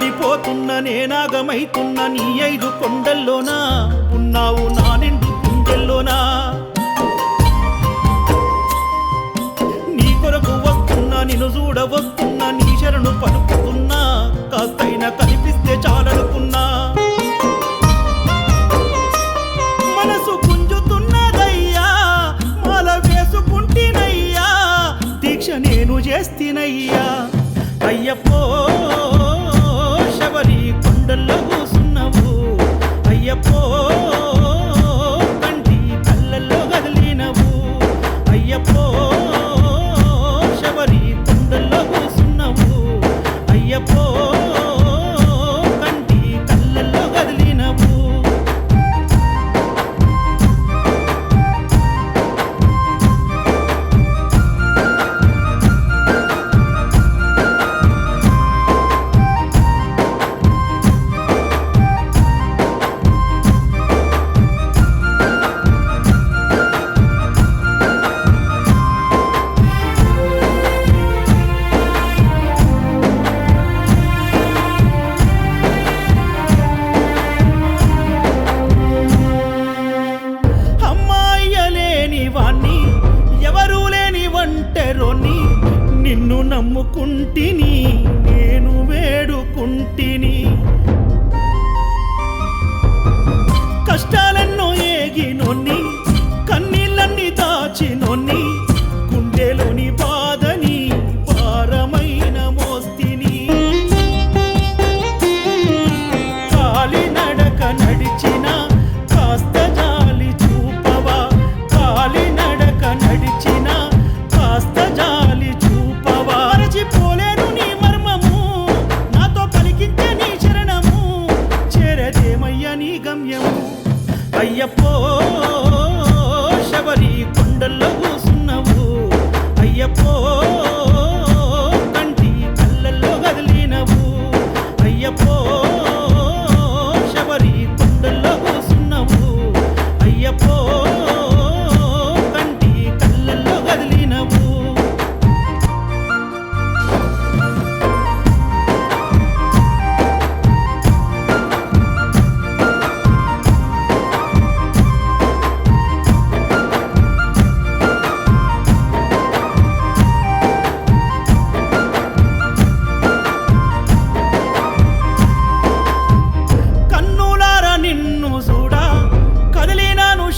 పడిపోతున్న నేనాగమైతున్న నీ 5 కొండల్లోనా ఉన్నావు నా నిండు గుండెల్లోనా నీ కొరకు వస్తున్నా నిన్ను చూడవస్తున్నా నీ శరణు పలుకుతున్నా కాస్తైనా కనిపిస్తే చాలనుకున్నా మనసు గుంజుతున్నదయ్యా మాల వేసుకుంటినయ్యా దీక్ష నేను చేస్తినయ్యా అయ్యప్పో శబరి కొండల్లో కూసున్నావు అయ్యప్పో కంటి కళ్ళల్లో కదిలినవు అయ్యప్పో శబరి కొండల్లో కూసున్నావు అయ్యప్పో కంటి కళ్ళల్లో కదిలినవు నిన్ను నమ్ముకుంటిని నేను వేడుకుంటిని కష్టాలెన్నో ఏగినోన్ని కన్నీళ్ళన్ని దాచినోన్ని గుండెలోని బాధని భారమైన మోస్తిని కాలి నడక నడిచిన కాస్త జాలి చూపవా కాలి నడక నడిచిన కాస్త జాలి చూపవా మరచిపోలేను నీ మర్మము నాతో పలికించే నీ శరణము చేరదేమయ్య నీ గమ్యము అయ్యప్పో శబరి కొండల్లో కూసున్నావు అయ్యప్పో కంటి కళ్ళల్లో కదిలినవు అయ్యప్పో శబరి కొండల్లో కూసున్నావు అయ్యప్పో కంటి కళ్ళల్లో కదిలినవు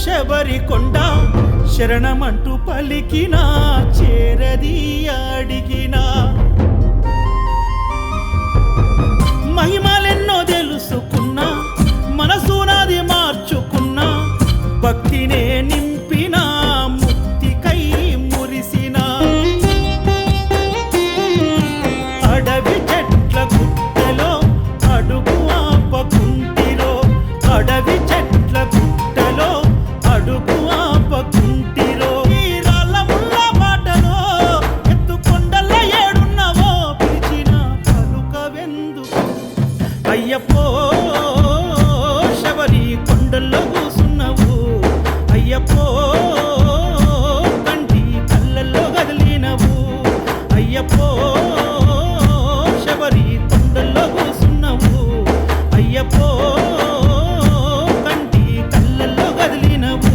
శబరి కొండ శరణమంటూ పలికినా చేరది అడిగినా మహిమలెన్నో తెలుసుకున్నా మనసు నాది మార్చుకున్నా భక్తినే నింపినా ముక్తికై మురిసినా అడవి చెట్ల గుట్టలో అడుగు ఆపకుంటిలో అడవి చెట్ల గుట్టలో అడుగు ఆపకుంటిరో ఈ రాళ్ళ ముళ్ళ బాటలో ఎత్తు కొండల ఏడున్నవో పిలిచిన పలుకవెందుకు అయ్యప్పో శబరి కొండల్లో కూసున్నావు అయ్యప్పో కంటి కళ్ళల్లో కదిలినవు అయ్యప్పో శబరి కొండల్లో కూసున్నావు అయ్యప్పో కంటి కళ్ళల్లో కదిలినవు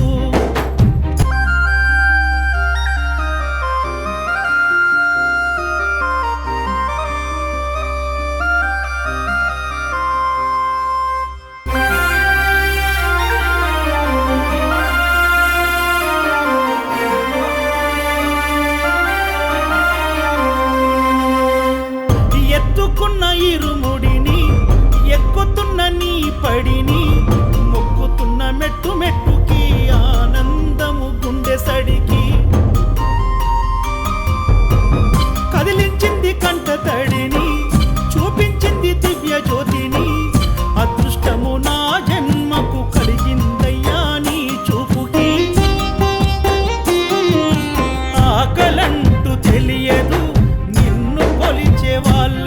ఎత్తుకున్న ఇరుముడిని ఎక్కుతున్న నీ పడిని మొక్కుతున్న మెట్టు మెట్టుకి ఆనందము గుండె సడికి కదిలించింది కంట తడిని చూపించింది దివ్య జ్యోతిని అదృష్టము నా జన్మకు కలిగిందయ్యా నీ చూపుకి ఆకలంటూ తెలియదు నిన్ను కొలిచే వాళ్ళ